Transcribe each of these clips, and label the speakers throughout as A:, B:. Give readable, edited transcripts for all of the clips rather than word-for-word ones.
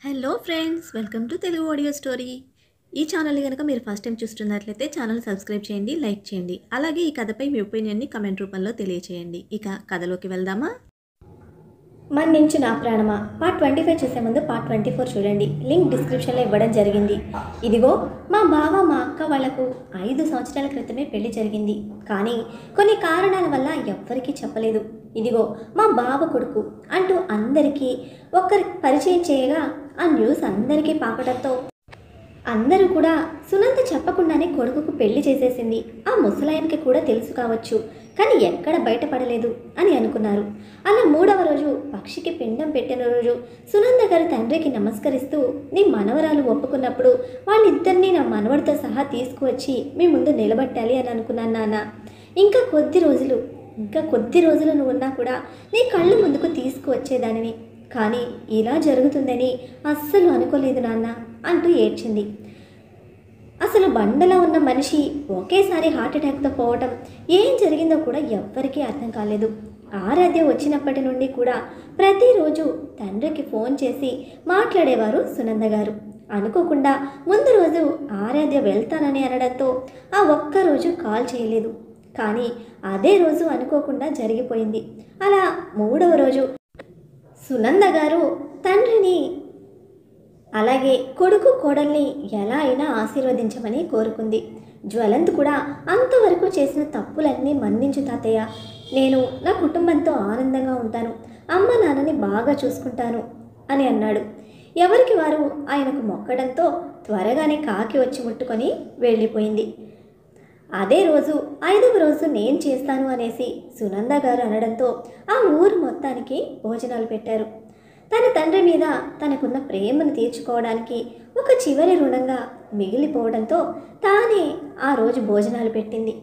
A: Hello friends, welcome to Telugu audio story. ఈ ఛానల్ని కనుక మీరు ఫస్ట్ టైం చూస్తున్నట్లయితే ఛానల్ సబ్స్క్రైబ్ చేయండి, లైక్ చేయండి. అలాగే ఈ కథపై మీ ఒపీనియన్ని కమెంట్ రూపంలో తెలియచేయండి. ఇక కథలోకి వెళ్దామా?
B: మన్నించు నా ప్రాణమా పార్ట్ 25 చూసే ముందు పార్ట్ 24 చూడండి. లింక్ డిస్క్రిప్షన్లో ఇవ్వడం జరిగింది. ఇదిగో మా బావ మా అక్క వాళ్లకు 5 సంవత్సరాల క్రితమే పెళ్లి జరిగింది. కానీ కొన్ని కారణాల వల్ల ఎవ్వరికీ చెప్పలేదు. ఇదిగో మా బావ కొడుకు అంటూ అందరికీ ఒక్కరి పరిచయం చేయగా ఆ న్యూస్ అందరికీ పాకడంతో అందరూ కూడా సునంద చెప్పకుండానే కొడుకుకు పెళ్లి చేసేసింది. ఆ ముసలాయనకి కూడా తెలుసు కావచ్చు, కానీ ఎక్కడ బయటపడలేదు అని అనుకున్నారు. అలా 3వ రోజు పక్షికి పిండం పెట్టిన రోజు సునంద గారి తండ్రికి నమస్కరిస్తూ, నీ మనవరాలు ఒప్పుకున్నప్పుడు వాళ్ళిద్దరినీ నా మనవడితో సహా తీసుకువచ్చి మీ ముందు నిలబెట్టాలి అని అనుకున్నాను నాన్న. ఇంకా కొద్ది రోజులు నువ్వు ఉన్నా కూడా నీ కళ్ళు ముందుకు తీసుకువచ్చేదానివి. కానీ ఇలా జరుగుతుందని అస్సలు అనుకోలేదు నాన్న అంటూ ఏడ్చింది. అసలు బండలో ఉన్న మనిషి ఒకేసారి హార్ట్అటాక్తో పోవటం ఏం జరిగిందో కూడా ఎవ్వరికీ అర్థం కాలేదు. ఆరాధ్య వచ్చినప్పటి నుండి కూడా ప్రతిరోజు తండ్రికి ఫోన్ చేసి మాట్లాడేవారు సునంద గారు. అనుకోకుండా ముందు రోజు ఆరాధ్య వెళ్తానని అనడంతో ఆ ఒక్కరోజు కాల్ చేయలేదు. కానీ అదే రోజు అనుకోకుండా జరిగిపోయింది. అలా 3వ రోజు సునంద గారు తండ్రిని అలాగే కొడుకు కోడల్ని ఎలా అయినా ఆశీర్వదించమని కోరుకుంది. జ్వలంత్ కూడా అంతవరకు చేసిన తప్పులన్నీ మన్నించు తాతయ్య, నేను నా కుటుంబంతో ఆనందంగా ఉంటాను, అమ్మ నాన్నని బాగా చూసుకుంటాను అని అన్నాడు. ఎవరికి వారు ఆయనకు మొక్కడంతో త్వరగానే కాకి వచ్చి ముట్టుకొని వెళ్ళిపోయింది. అదే రోజు 5వ రోజు నేను చేస్తాను అనేసి సునంద గారు అనడంతో ఆ ఊరు మొత్తానికి భోజనాలు పెట్టారు. తన తండ్రి మీద తనకున్న ప్రేమను తీర్చుకోవడానికి ఒక చివరి రుణంగా మిగిలిపోవడంతో తానే ఆ రోజు భోజనాలు పెట్టింది.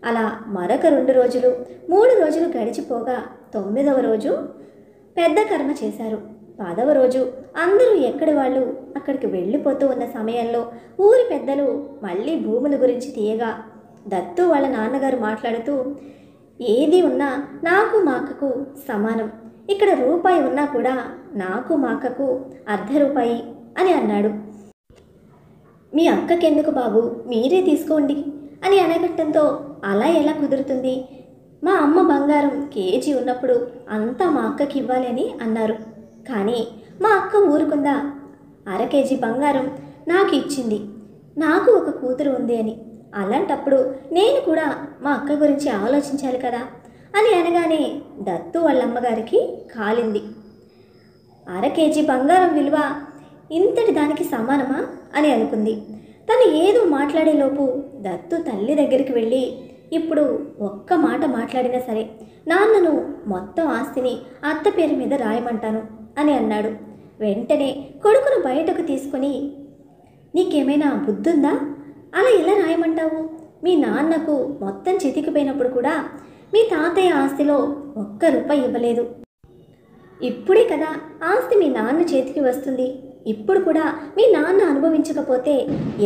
B: అలా మరొక 2 రోజులు 3 రోజులు గడిచిపోగా 9వ రోజు పెద్ద కర్మ చేశారు. 10వ రోజు అందరూ ఎక్కడి వాళ్ళు అక్కడికి వెళ్ళిపోతూ ఉన్న సమయంలో ఊరి పెద్దలు మళ్ళీ భూముల గురించి తీయగా దత్తు వాళ్ళ నాన్నగారు మాట్లాడుతూ, ఏది ఉన్నా నాకు మా అక్కకు సమానం, ఇక్కడ రూపాయి ఉన్నా కూడా నాకు మా అక్కకు ₹1/2 అని అన్నాడు. మీ అక్కకెందుకు బాబు, మీరే తీసుకోండి అని అనగట్టంతో అలా ఎలా కుదురుతుంది, మా అమ్మ బంగారం కేజీ ఉన్నప్పుడు అంతా మా అక్కకి ఇవ్వాలి అని అన్నారు. కానీ మా అక్క ఊరుకుందా, ½ కేజీ బంగారం నాకు ఇచ్చింది, నాకు ఒక కూతురు ఉంది అని. అలాంటప్పుడు నేను కూడా మా అక్క గురించి ఆలోచించాలి కదా అని అనగానే దత్తు వాళ్ళ అమ్మగారికి కాలింది. ½ కేజీ బంగారం విలువ ఇంతటి దానికి సమానమా అని అనుకుంది. తను ఏదో మాట్లాడేలోపు దత్తు తల్లి దగ్గరికి వెళ్ళి, ఇప్పుడు ఒక్క మాట మాట్లాడినా సరే నాన్నను మొత్తం ఆస్తిని అత్త పేరు మీద రాయమంటాను అని అన్నాడు. వెంటనే కొడుకును బయటకు తీసుకొని, నీకేమైనా బుద్ధుందా, అలా ఎలా రాయమంటావు, మీ నాన్నకు మొత్తం చితికిపోయినప్పుడు కూడా మీ తాతయ్య ఆస్తిలో ₹1 ఇవ్వలేదు, ఇప్పుడే కదా ఆస్తి మీ నాన్న చేతికి వస్తుంది, ఇప్పుడు కూడా మీ నాన్న అనుభవించకపోతే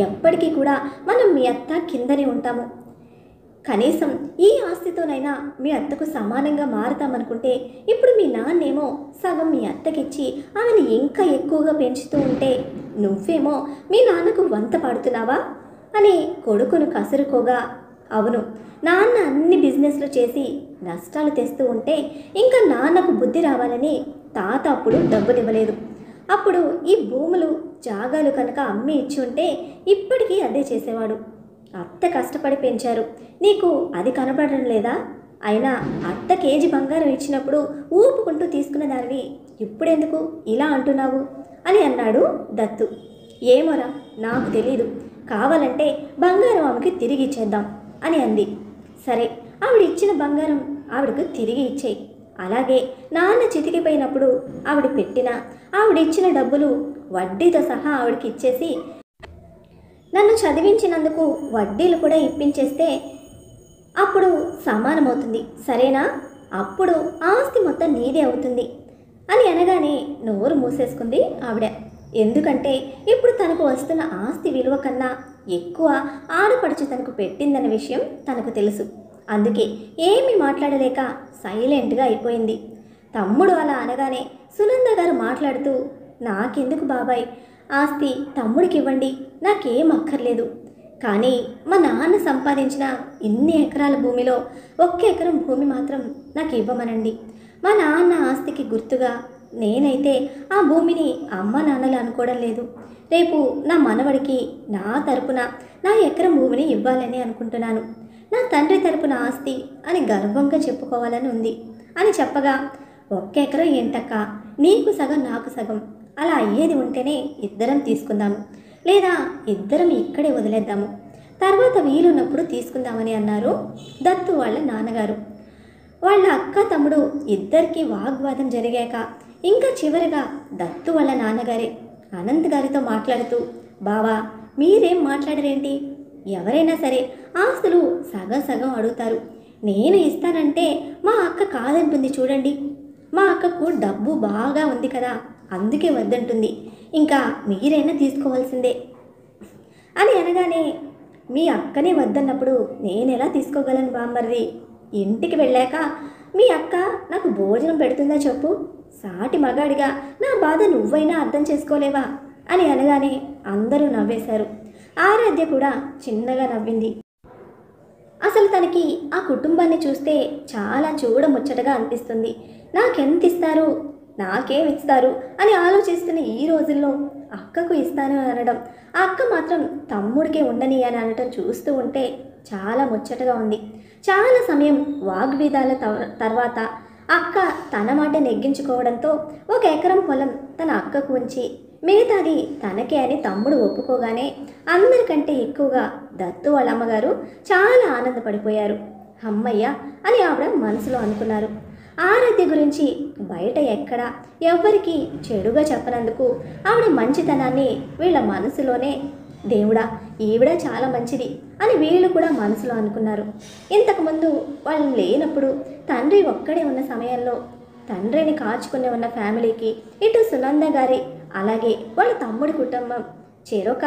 B: ఎప్పటికీ కూడా మనం మీ అత్త కిందనే ఉంటాము, కనీసం ఈ ఆస్తితోనైనా మీ అత్తకు సమానంగా మారుతామనుకుంటే ఇప్పుడు మీ నాన్నేమో సగం మీ అత్తకిచ్చి ఆమెను ఇంకా ఎక్కువగా పెంచుతూ ఉంటే నువ్వేమో మీ నాన్నకు వంత పాడుతున్నావా అని కొడుకును కసురుకోగా, అవును నాన్న అన్ని బిజినెస్లు చేసి నష్టాలు తెస్తూ ఉంటే ఇంకా నాన్నకు బుద్ధి రావాలని తాత అప్పుడు డబ్బులివ్వలేదు, అప్పుడు ఈ భూములు జాగాలు కనుక అమ్మి ఇచ్చి ఉంటే ఇప్పటికీ అదే చేసేవాడు, అత్త కష్టపడి పెంచారు, నీకు అది కనపడడం లేదా, అయినా అత్త కేజీ బంగారం ఇచ్చినప్పుడు ఊపుకుంటూ తీసుకున్న దానివి ఇప్పుడెందుకు ఇలా అంటున్నావు అని అన్నాడు దత్తు. ఏమోరా నాకు తెలీదు, కావాలంటే బంగారం ఆమెకి తిరిగి ఇచ్చేద్దాం అని అంది. సరే ఆవిడ ఇచ్చిన బంగారం ఆవిడకు తిరిగి ఇచ్చేయి, అలాగే నాన్న చితికిపోయినప్పుడు ఆవిడిచ్చిన డబ్బులు వడ్డీతో సహా ఆవిడకి ఇచ్చేసి నన్ను చదివించినందుకు వడ్డీలు కూడా ఇప్పించేస్తే అప్పుడు సమానమవుతుంది, సరేనా, అప్పుడు ఆస్తి మొత్తం నీదే అవుతుంది అని అనగానే నోరు మూసేసుకుంది ఆవిడ. ఎందుకంటే ఇప్పుడు తనకు వస్తున్న ఆస్తి విలువ కన్నా ఎక్కువ ఆడపడుచు తనకు పెట్టిందన్న విషయం తనకు తెలుసు. అందుకే ఏమీ మాట్లాడలేక సైలెంట్గా అయిపోయింది. తమ్ముడు అలా అనగానే సునంద గారు మాట్లాడుతూ, నాకెందుకు బాబాయ్, ఆస్తి తమ్ముడికి ఇవ్వండి, నాకేం అక్కర్లేదు. కానీ మా నాన్న సంపాదించిన ఇన్ని ఎకరాల భూమిలో 1 ఎకరం భూమి మాత్రం నాకు ఇవ్వమనండి. మా నాన్న ఆస్తికి గుర్తుగా నేనైతే ఆ భూమిని అమ్మ నాన్నలు అనుకోవడం లేదు. రేపు నా మనవడికి నా తరపున నా ఎకరం భూమిని ఇవ్వాలని అనుకుంటున్నాను. నా తండ్రి తరపున ఆస్తి అని గర్వంగా చెప్పుకోవాలని ఉంది అని చెప్పగా, 1 ఎకరం ఏంటక్క, నీకు సగం నాకు సగం, అలా అయ్యేది ఉంటేనే ఇద్దరం తీసుకుందాము, లేదా ఇద్దరం ఇక్కడే వదిలేద్దాము, తర్వాత వీలున్నప్పుడు తీసుకుందామని అన్నారు దత్తు వాళ్ళ నాన్నగారు. వాళ్ళ అక్క తమ్ముడు ఇద్దరికీ వాగ్వాదం జరిగాక ఇంకా చివరిగా దత్తు వాళ్ళ నాన్నగారే అనంత్ గారితో మాట్లాడుతూ, బావా మీరేం మాట్లాడరేంటి, ఎవరైనా సరే ఆస్తులు సగం సగం అడుగుతారు, నేను ఇస్తానంటే మా అక్క కాదంటుంది చూడండి, మా అక్కకు డబ్బు బాగా ఉంది కదా అందుకే వద్దంటుంది, ఇంకా మీరైనా తీసుకోవాల్సిందే అని అనగానే, మీ అక్కనే వద్దన్నప్పుడు నేనెలా తీసుకోగలను బామ్మర్ది, ఇంటికి వెళ్ళాక మీ అక్క నాకు భోజనం పెడుతుందా చెప్పు, సాటి మగాడిగా నా బాధ నువ్వైనా అర్థం చేసుకోలేవా అని అనగానే అందరూ నవ్వేశారు. ఆరాధ్య కూడా చిన్నగా నవ్వింది. అసలు తనకి ఆ కుటుంబాన్ని చూస్తే చాలా చూడముచ్చటగా అనిపిస్తుంది. నాకెంత ఇస్తారు, నాకేం ఇస్తారు అని ఆలోచిస్తున్న ఈ రోజుల్లో అక్కకు ఇస్తాను అనడం, ఆ అక్క మాత్రం తమ్ముడికే ఉండని అని అనటం చూస్తూ ఉంటే చాలా ముచ్చటగా ఉంది. చాలా సమయం వాగ్విదాల తర్వాత అక్క తన మాట నెగ్గించుకోవడంతో 1 ఎకరం పొలం తన అక్కకు ఉంచి మిగతాది తనకే అని తమ్ముడు ఒప్పుకోగానే అందరికంటే ఎక్కువగా దత్తు వాళ్ళ అమ్మగారు చాలా ఆనందపడిపోయారు. అమ్మయ్య అని ఆవిడ మనసులో అనుకున్నారు. ఆరాధ్య గురించి బయట ఎక్కడ ఎవ్వరికి చెడుగా చెప్పనందుకు ఆవిడ మంచితనాన్ని వీళ్ళ మనసులోనే, దేవుడా ఈవిడ చాలా మంచిది అని వీళ్ళు కూడా మనసులో అనుకున్నారు. ఇంతకుముందు వాళ్ళు లేనప్పుడు తండ్రి ఒక్కడే ఉన్న సమయంలో తండ్రిని కాచుకుని ఉన్న ఫ్యామిలీకి ఇటు సునంద గారి అలాగే వాళ్ళ తమ్ముడి కుటుంబం చెరొక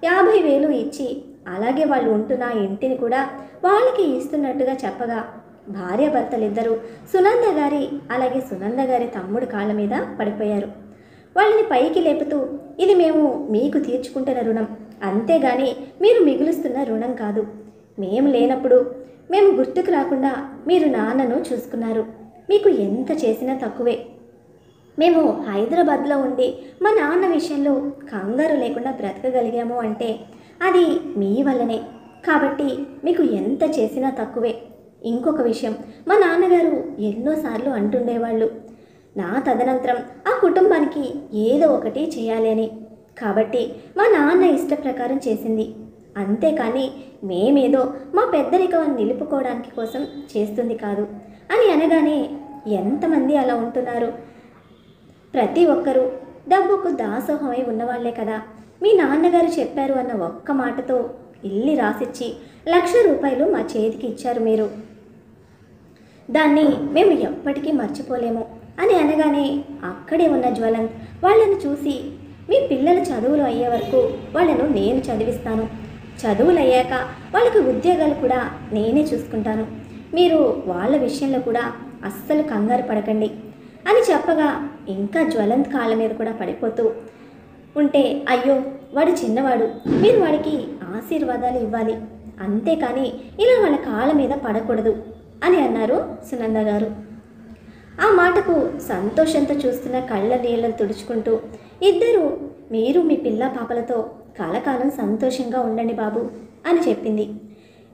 B: 50,000 ఇచ్చి అలాగే వాళ్ళు ఉంటున్న ఇంటిని కూడా వాళ్ళకి ఇస్తున్నట్టుగా చెప్పగా భార్యాభర్తలిద్దరూ సునంద గారి అలాగే సునంద గారి తమ్ముడి కాళ్ళ మీద పడిపోయారు. వాళ్ళని పైకి లేపుతూ, ఇది మేము మీకు తీర్చుకుంటున్న రుణం, అంతేగాని మీరు మిగులుస్తున్న రుణం కాదు. మేము లేనప్పుడు మేము గుర్తుకు రాకుండా మీరు నాన్నను చూసుకున్నారు, మీకు ఎంత చేసినా తక్కువే. మేము హైదరాబాద్లో ఉండి మా నాన్న విషయంలో కంగారు లేకుండా బ్రతకగలిగాము అంటే అది మీ వల్లనే, కాబట్టి మీకు ఎంత చేసినా తక్కువే. ఇంకొక విషయం, మా నాన్నగారు ఎన్నోసార్లు అంటుండేవాళ్ళు, నా తదనంతరం ఆ కుటుంబానికి ఏదో ఒకటి చేయాలి అని. కాబట్టి మా నాన్న ఇష్ట ప్రకారం చేసింది, అంతేకాని మేమేదో మా పెద్దరికం నిలుపుకోవడానికి కోసం చేస్తుంది కాదు అని అనగానే ఎంతమంది అలా ఉంటున్నారు. ప్రతి ఒక్కరూ డబ్బుకు దాసోహమై ఉన్నవాళ్లే కదా. మీ నాన్నగారు చెప్పారు అన్న ఒక్క మాటతో ఇల్లు రాసిచ్చి ₹1,00,000 మా చేతికి ఇచ్చారు మీరు, దాన్ని మేము ఎప్పటికీ మర్చిపోలేము అని అనగానే అక్కడే ఉన్న జ్వలంత్ వాళ్ళను చూసి, మీ పిల్లల చదువులు అయ్యే వరకు వాళ్ళను నేను చదివిస్తాను, చదువులు అయ్యాక వాళ్ళకి ఉద్యోగాలు కూడా నేనే చూసుకుంటాను, మీరు వాళ్ళ విషయంలో కూడా అస్సలు కంగారు పడకండి అని చెప్పగా ఇంకా జ్వలంత్ కాళ్ళ మీద కూడా పడిపోతూ ఉంటే, అయ్యో వాడు చిన్నవాడు, మీరు వాడికి ఆశీర్వాదాలు ఇవ్వాలి, అంతేకాని ఇలా వాళ్ళ కాళ్ళ మీద పడకూడదు అని అన్నారు సునంద గారు. ఆ మాటకు సంతోషంతో చూస్తున్న కళ్ళ నీళ్ళను తుడుచుకుంటూ, ఇద్దరు మీరు మీ పిల్ల పాపలతో కలకాలం సంతోషంగా ఉండండి బాబు అని చెప్పింది.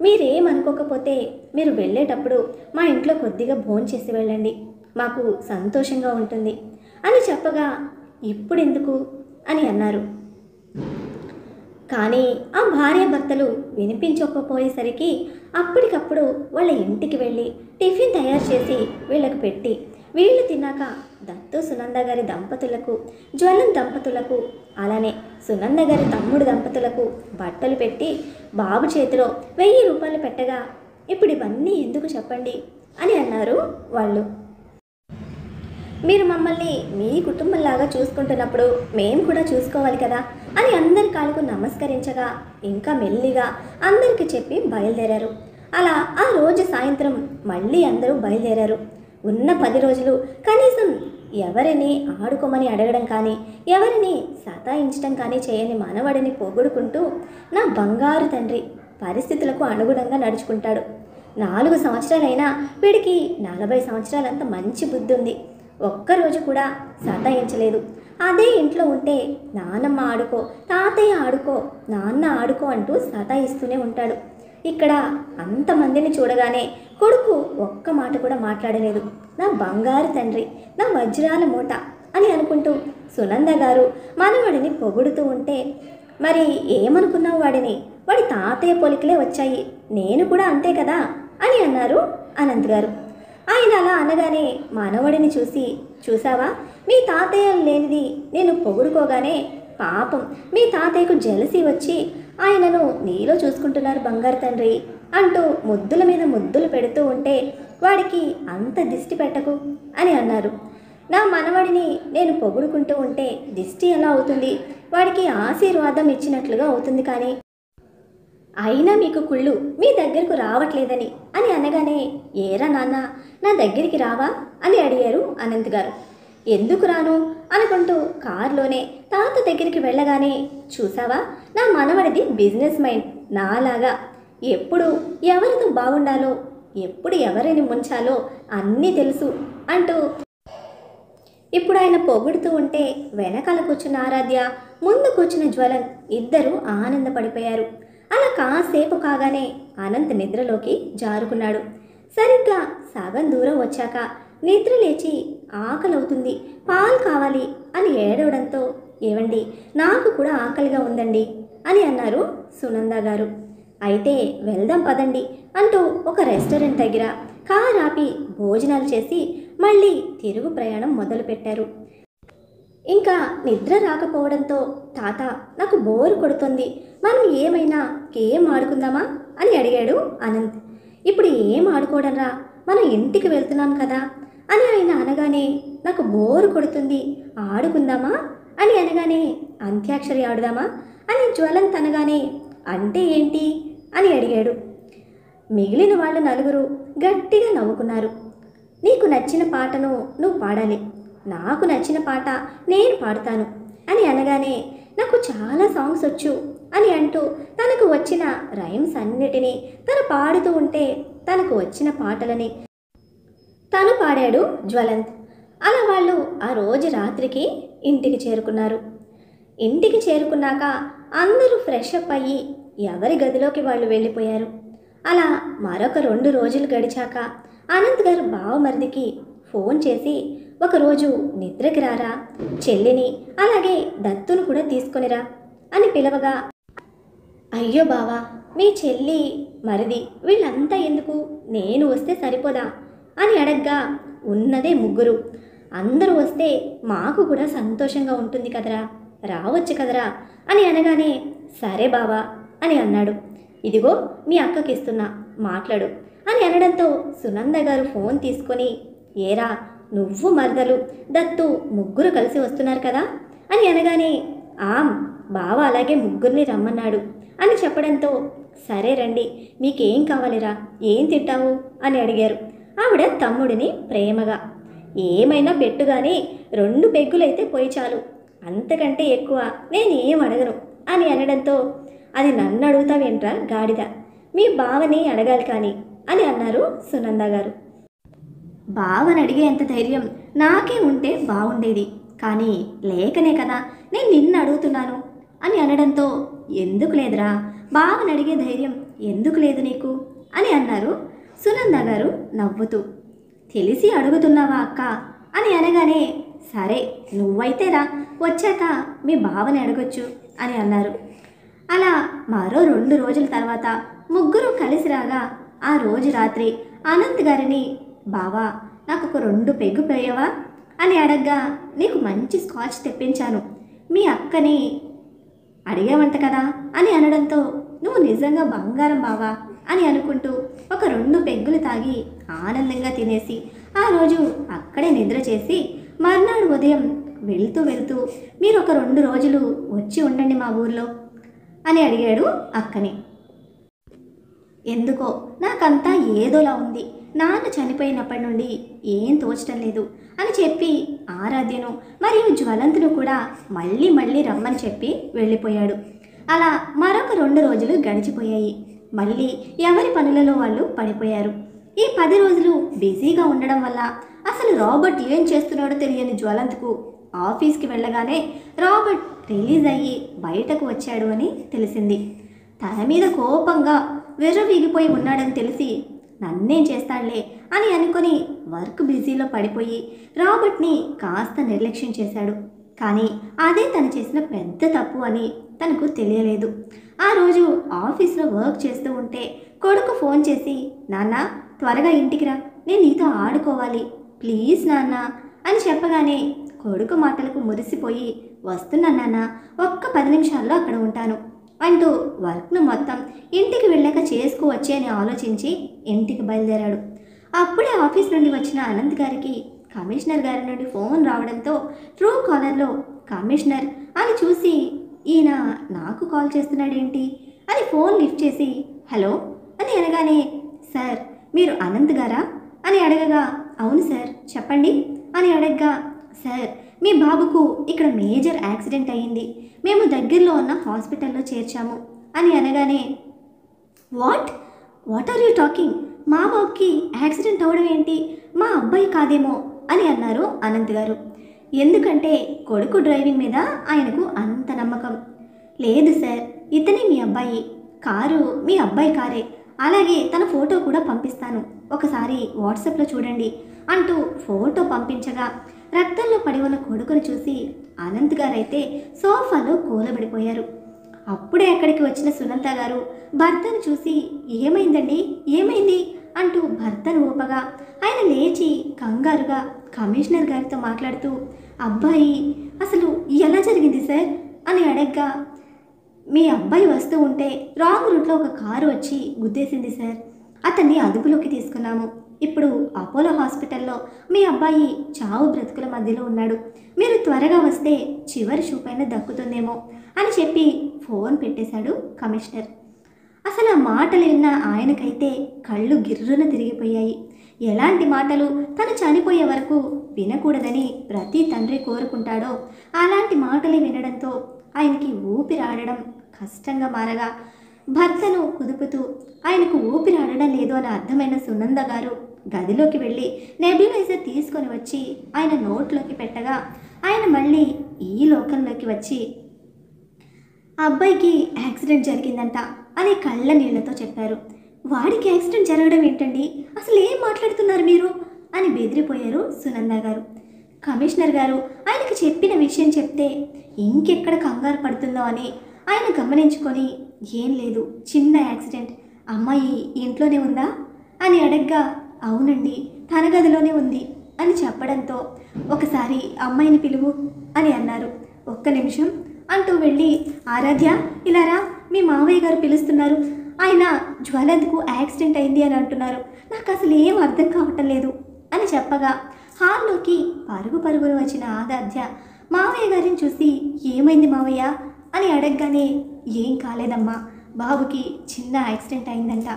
B: మీరేమనుకోకపోతే మీరు వెళ్ళేటప్పుడు మా ఇంట్లో కొద్దిగా భోంచేసి వెళ్ళండి, మాకు సంతోషంగా ఉంటుంది అని చెప్పగా, ఇప్పుడెందుకు అని అన్నారు. కానీ ఆ భార్యాభర్తలు వినిపించకపోయేసరికి అప్పటికప్పుడు వాళ్ళ ఇంటికి వెళ్ళి టిఫిన్ తయారు చేసి వీళ్ళకు పెట్టి, వీళ్ళు తిన్నాక దత్తు సునంద గారి దంపతులకు, జ్వలం దంపతులకు, అలానే సునంద గారి తమ్ముడు దంపతులకు బట్టలు పెట్టి బాబు చేతిలో ₹1,000 పెట్టగా, ఇప్పుడు ఇవన్నీ ఎందుకు చెప్పండి అని అన్నారు వాళ్ళు. మీరు మమ్మల్ని మీ కుటుంబంలాగా చూసుకుంటున్నప్పుడు మేము కూడా చూసుకోవాలి కదా అని అందరి కాళ్ళకు నమస్కరించగా ఇంకా మెల్లిగా అందరికీ చెప్పి బయలుదేరారు. అలా ఆ రోజు సాయంత్రం మళ్ళీ అందరూ బయలుదేరారు. ఉన్న 10 రోజులు కనీసం ఎవరిని ఆడుకోమని అడగడం కానీ ఎవరిని సతాయించడం కానీ చేయని మనవడిని పొగుడుకుంటూ నా బంగారు తండ్రి పరిస్థితులకు అనుగుణంగా నడుచుకుంటాడు. 4 సంవత్సరాలైనా వీడికి 40 సంవత్సరాలంత మంచి బుద్ధి ఉంది. ఒక్కరోజు కూడా సతాయించలేదు. అదే ఇంట్లో ఉంటే నానమ్మ ఆడుకో, తాతయ్య ఆడుకో, నాన్న ఆడుకో అంటూ సతాయిస్తూనే ఉంటాడు. ఇక్కడ అంతమందిని చూడగానే కొడుకు ఒక్క మాట కూడా మాట్లాడలేదు. నా బంగారు తండ్రి, నా వజ్రాల మూట అని అనుకుంటూ సునంద గారు మనవడిని పొగుడుతూ ఉంటే, మరి ఏమనుకున్నావు వాడిని? వాడి తాతయ్య పొలికలే వచ్చాయి, నేను కూడా అంతే కదా అని అన్నారు అనంత్ గారు. ఆయన అలా అనగానే మనవడిని చూసి, చూసావా మీ తాతయ్య లేనిది నేను పొగుడుకోగానే పాపం మీ తాతయ్యకు జలసి వచ్చి ఆయనను నీలో చూసుకుంటున్నారు బంగారు తండ్రి అంటూ ముద్దుల మీద ముద్దులు పెడుతూ ఉంటే వాడికి అంత దిష్టి పెట్టకు అని అన్నారు. నా మనవడిని నేను పొగుడుకుంటూ ఉంటే దిష్టి ఎలా అవుతుంది? వాడికి ఆశీర్వాదం ఇచ్చినట్లుగా అవుతుంది. కానీ అయినా మీకు కుళ్ళు మీ దగ్గరకు రావట్లేదని అని అనగానే, ఏరా నాన్న నా దగ్గరికి రావా అని అడిగారు అనంత్ గారు. ఎందుకు రాను అనుకుంటూ కారులోనే తాత దగ్గరికి వెళ్ళగానే, చూసావా నా మనవడిది బిజినెస్ మైండ్, నాలాగా ఎప్పుడు ఎవరితో బాగుండాలో, ఎప్పుడు ఎవరిని ముంచాలో అన్నీ తెలుసు అంటూ ఇప్పుడు ఆయన పొగుడుతూ ఉంటే వెనకాల కూర్చున్న ఆరాధ్య, ముందు కూర్చున్న జ్వలన్ ఇద్దరూ ఆనందపడిపోయారు. అలా కాసేపు కాగానే అనంత్ నిద్రలోకి జారుకున్నాడు. సరిగ్గా సగం దూరం వచ్చాక నిద్ర లేచి ఆకలవుతుంది, పాలు కావాలి అని ఏడవడంతో, ఏవండి నాకు కూడా ఆకలిగా ఉందండి అని అన్నారు సునంద గారు. అయితే వెళ్దాం పదండి అంటూ ఒక రెస్టారెంట్ దగ్గర కార్ ఆపి భోజనాలు చేసి మళ్ళీ తిరుగు ప్రయాణం మొదలుపెట్టారు. ఇంకా నిద్ర రాకపోవడంతో, తాత నాకు బోరు కొడుతుంది, మనం ఏమైనా గేమ్ ఆడుకుందామా అని అడిగాడు అనంత్. ఇప్పుడు ఏం ఆడుకోవడం రా, మనం ఇంటికి వెళ్తున్నాం కదా అని ఆయన అనగానే, నాకు బోరు కొడుతుంది ఆడుకుందామా అని అనగానే, అంత్యాక్షరి ఆడుదామా అని జ్వలంత్ అనగానే, అంటే ఏంటి అని అడిగాడు. మిగిలిన వాళ్ళు నలుగురు గట్టిగా నవ్వుకున్నారు. నీకు నచ్చిన పాటను నువ్వు పాడాలి, నాకు నచ్చిన పాట నేను పాడతాను అని అనగానే, నాకు చాలా సాంగ్స్ వచ్చు అని అంటూ తనకు వచ్చిన రైమ్స్ అన్నిటినీ తను పాడుతూ ఉంటే తనకు వచ్చిన పాటలని తను పాడాడు జ్వలంత్. అలా వాళ్ళు ఆ రోజు రాత్రికి ఇంటికి చేరుకున్నారు. ఇంటికి చేరుకున్నాక అందరూ ఫ్రెష్ అప్ అయ్యి ఎవరి గదిలోకి వాళ్ళు వెళ్ళిపోయారు. అలా మరొక 2 రోజులు గడిచాక అనంత్ గారు బావమరిదికి ఫోన్ చేసి, ఒకరోజు నిద్రకి రారా, చెల్లిని అలాగే దత్తును కూడా తీసుకొనిరా అని పిలవగా, అయ్యో బావా మీ చెల్లి మరిది వీళ్ళంతా ఎందుకు, నేను వస్తే సరిపోదా అని అడగ్గా, ఉన్నదే 3, అందరూ వస్తే మాకు కూడా సంతోషంగా ఉంటుంది కదరా, రావచ్చు కదరా అని అనగానే, సరే బావా అని అన్నాడు. ఇదిగో మీ అక్కకి ఇస్తున్నా మాట్లాడు అని అనడంతో సునంద గారు ఫోన్ తీసుకొని, ఏరా నువ్వు మరదలు దత్తు 3 కలిసి వస్తున్నారు కదా అని అనగానే, బావ అలాగే 3 రమ్మన్నాడు అని చెప్పడంతో, సరే రండి మీకేం కావాలిరా, ఏం తింటావు అని అడిగారు. ఆవిడ తమ్ముడిని ప్రేమగా, ఏమైనా పెట్టు కానీ 2 పెగ్గులైతే పోయి చాలు, అంతకంటే ఎక్కువ నేనేం అడగను అని అనడంతో, అది నన్ను అడుగుతావేంట్రా గాడిద, మీ బావని అడగాలి కానీ అని అన్నారు సునంద గారు. బావని అడిగేంత ధైర్యం నాకే ఉంటే బాగుండేది, కానీ లేకనే కదా నేను నిన్ను అడుగుతున్నాను అని అనడంతో, ఎందుకు లేదురా, బావని అడిగే ధైర్యం ఎందుకు లేదు నీకు అని అన్నారు సునంద గారు నవ్వుతూ. తెలిసి అడుగుతున్నావా అక్క అని అనగానే, సరే నువ్వైతే రా, వచ్చాక మీ బావని అడగొచ్చు అని అన్నారు. అలా మరో 2 రోజుల తర్వాత 3 కలిసి రాగా ఆ రోజు రాత్రి అనంత్ గారిని, బావా నాకు ఒక 2 పెగ్గు పోయావా అని అడగ్గా, నీకు మంచి స్కాచ్ తెప్పించాను, మీ అక్కని అడిగావంట కదా అని అనడంతో, నువ్వు నిజంగా బంగారం బావా అని అనుకుంటూ ఒక 2 పెగ్గులు తాగి ఆనందంగా తినేసి ఆ రోజు అక్కడే నిద్ర చేసి మర్నాడు ఉదయం వెళ్తూ మీరు ఒక 2 రోజులు వచ్చి ఉండండి మా ఊర్లో అని అడిగాడు అక్కని. ఎందుకో నాకంతా ఏదోలా ఉంది, నాన్న చనిపోయినప్పటి నుండి ఏం తోచటం లేదు అని చెప్పి ఆరాధ్యను మరియు జ్వలంతును కూడా మళ్ళీ మళ్ళీ రమ్మని చెప్పి వెళ్ళిపోయాడు. అలా మరొక 2 రోజులు గడిచిపోయాయి. మళ్ళీ ఎవరి పనులలో వాళ్ళు పడిపోయారు. ఈ 10 రోజులు బిజీగా ఉండడం వల్ల అసలు రాబర్ట్ ఏం చేస్తున్నాడో తెలియని జ్వలంత్కు ఆఫీస్కి వెళ్ళగానే రాబర్ట్ రిలీజ్ అయ్యి బయటకు వచ్చాడు అని తెలిసింది. తన మీద కోపంగా విర్రవీగిపోయి ఉన్నాడని తెలిసి నన్నేం చేస్తాడులే అని అనుకొని వర్క్ బిజీలో పడిపోయి రాబర్ట్ని కాస్త నిర్లక్ష్యం చేశాడు. కానీ అదే తను చేసిన పెద్ద తప్పు అని తనకు తెలియలేదు. ఆ రోజు ఆఫీస్లో వర్క్ చేస్తూ ఉంటే కొడుకు ఫోన్ చేసి, నాన్న త్వరగా ఇంటికి రా, నేను నీతో ఆడుకోవాలి, ప్లీజ్ నాన్న అని చెప్పగానే కొడుకు మాటలకు మురిసిపోయి, వస్తున్నా నాన్న, ఒక్క 10 నిమిషాల్లో అక్కడ ఉంటాను అంటూ వర్క్ను మొత్తం ఇంటికి వెళ్ళాక చేసుకోవచ్చే అని ఆలోచించి ఇంటికి బయలుదేరాడు. అప్పుడే ఆఫీస్ నుండి వచ్చిన అనంత్ గారికి కమిషనర్ గారి నుండి ఫోన్ రావడంతో ట్రూ కాలర్లో కమిషనర్ అని చూసి, ఈయన నాకు కాల్ చేస్తున్నాడేంటి అని ఫోన్ లిఫ్ట్ చేసి హలో అని అనగానే, సార్ మీరు అనంత్ గారా అని అడగగా, అవును సార్ చెప్పండి అని అడగగా, సార్ మీ బాబుకు ఇక్కడ మేజర్ యాక్సిడెంట్ అయ్యింది, మేము దగ్గరలో ఉన్న హాస్పిటల్లో చేర్చాము అని అనగానే, వాట్ ఆర్ యూ టాకింగ్, మా బాబుకి యాక్సిడెంట్ అవ్వడం ఏంటి, మా అబ్బాయి కాదేమో అని అన్నారు అనంత్ గారు. ఎందుకంటే కొడుకు డ్రైవింగ్ మీద ఆయనకు అంత నమ్మకం. లేదు సార్, ఇతనే మీ అబ్బాయి, కారు మీ అబ్బాయి కారే, అలాగే తన ఫోటో కూడా పంపిస్తాను, ఒకసారి వాట్సాప్లో చూడండి అంటూ ఫోటో పంపించగా రక్తంలో పడి ఉన్న కొడుకును చూసి అనంత్ గారైతే సోఫాలో కూలబడిపోయారు. అప్పుడే అక్కడికి వచ్చిన సునంద గారు భర్తను చూసి, ఏమైందండి ఏమైంది అంటూ భర్తను ఊపగా ఆయన లేచి కంగారుగా కమిషనర్ గారితో మాట్లాడుతూ, అబ్బాయి అసలు ఎలా జరిగింది సార్ అని అడగ్గా, మీ అబ్బాయి వస్తూ ఉంటే రాంగ్ రూట్లో ఒక కారు వచ్చి గుద్దేసింది సార్, అతన్ని అదుపులోకి తీసుకున్నాము, ఇప్పుడు అపోలో హాస్పిటల్లో మీ అబ్బాయి చావు బ్రతుకుల మధ్యలో ఉన్నాడు, మీరు త్వరగా వస్తే చివరి చూపైన దక్కుతుందేమో అని చెప్పి ఫోన్ పెట్టేశాడు కమిషనర్. అసలు ఆ మాటలు విన్న ఆయనకైతే కళ్ళు గిర్రున తిరిగిపోయాయి. ఎలాంటి మాటలు తను చనిపోయే వరకు వినకూడదని ప్రతి తండ్రి కోరుకుంటాడో అలాంటి మాటలు వినడంతో ఆయనకి ఊపిరాడడం కష్టంగా మారగా భర్తను కుదుపుతూ ఆయనకు ఊపిరాడడం లేదు అని అర్థమైన సునంద గారు గదిలోకి వెళ్ళి నెబ్యులైజర్ తీసుకొని వచ్చి ఆయన నోట్లోకి పెట్టగా ఆయన మళ్ళీ ఈ లోకంలోకి వచ్చి, అబ్బాయికి యాక్సిడెంట్ జరిగిందంట అని కళ్ళ నీళ్లతో చెప్పారు. వాడికి యాక్సిడెంట్ జరగడం ఏంటండి, అసలు ఏం మాట్లాడుతున్నారు మీరు అని బెదిరిపోయారు సునంద గారు. కమిషనర్ గారు ఆయనకి చెప్పిన విషయం చెప్తే ఇంకెక్కడ కంగారు పడుతుందో అని ఆయన గమనించుకొని, ఏం లేదు, చిన్న యాక్సిడెంట్, అమ్మాయి ఇంట్లోనే ఉందా అని అడగ్గా, అవునండి తన గదిలోనే ఉంది అని చెప్పడంతో, ఒకసారి అమ్మాయిని పిలువు అని అన్నారు. ఒక్క నిమిషం అంటూ వెళ్ళి, ఆరాధ్య ఇలా రా, మీ మావయ్య గారు పిలుస్తున్నారు, ఆయన జ్వలంత్కు యాక్సిడెంట్ అయింది అని అంటున్నారు, నాకు అసలు ఏం అర్థం కావటం లేదు అని చెప్పగా హాల్లోకి పరుగున వచ్చిన ఆరాధ్య మావయ్య గారిని చూసి, ఏమైంది మావయ్య అని అడగగానే, ఏం కాలేదమ్మా, బాబుకి చిన్న యాక్సిడెంట్ అయిందంట,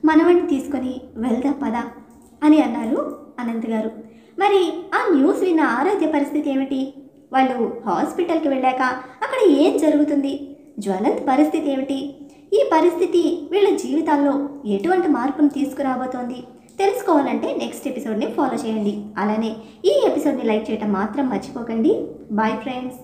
B: మనవడిని తీసుకొని వెళ్దా పదా అని అన్నారు అనంత్ గారు. మరి ఆ న్యూస్ విన్న ఆరాధ్య పరిస్థితి ఏమిటి, వాళ్ళు హాస్పిటల్కి వెళ్ళాక అక్కడ ఏం జరుగుతుంది, జ్వలంత్ పరిస్థితి ఏమిటి, ఈ పరిస్థితి వీళ్ళ జీవితాల్లో ఎటువంటి మార్పును తీసుకురాబోతోంది తెలుసుకోవాలంటే నెక్స్ట్ ఎపిసోడ్ని ఫాలో చేయండి. అలానే ఈ ఎపిసోడ్ని లైక్ చేయడం మాత్రం మర్చిపోకండి. Bye friends.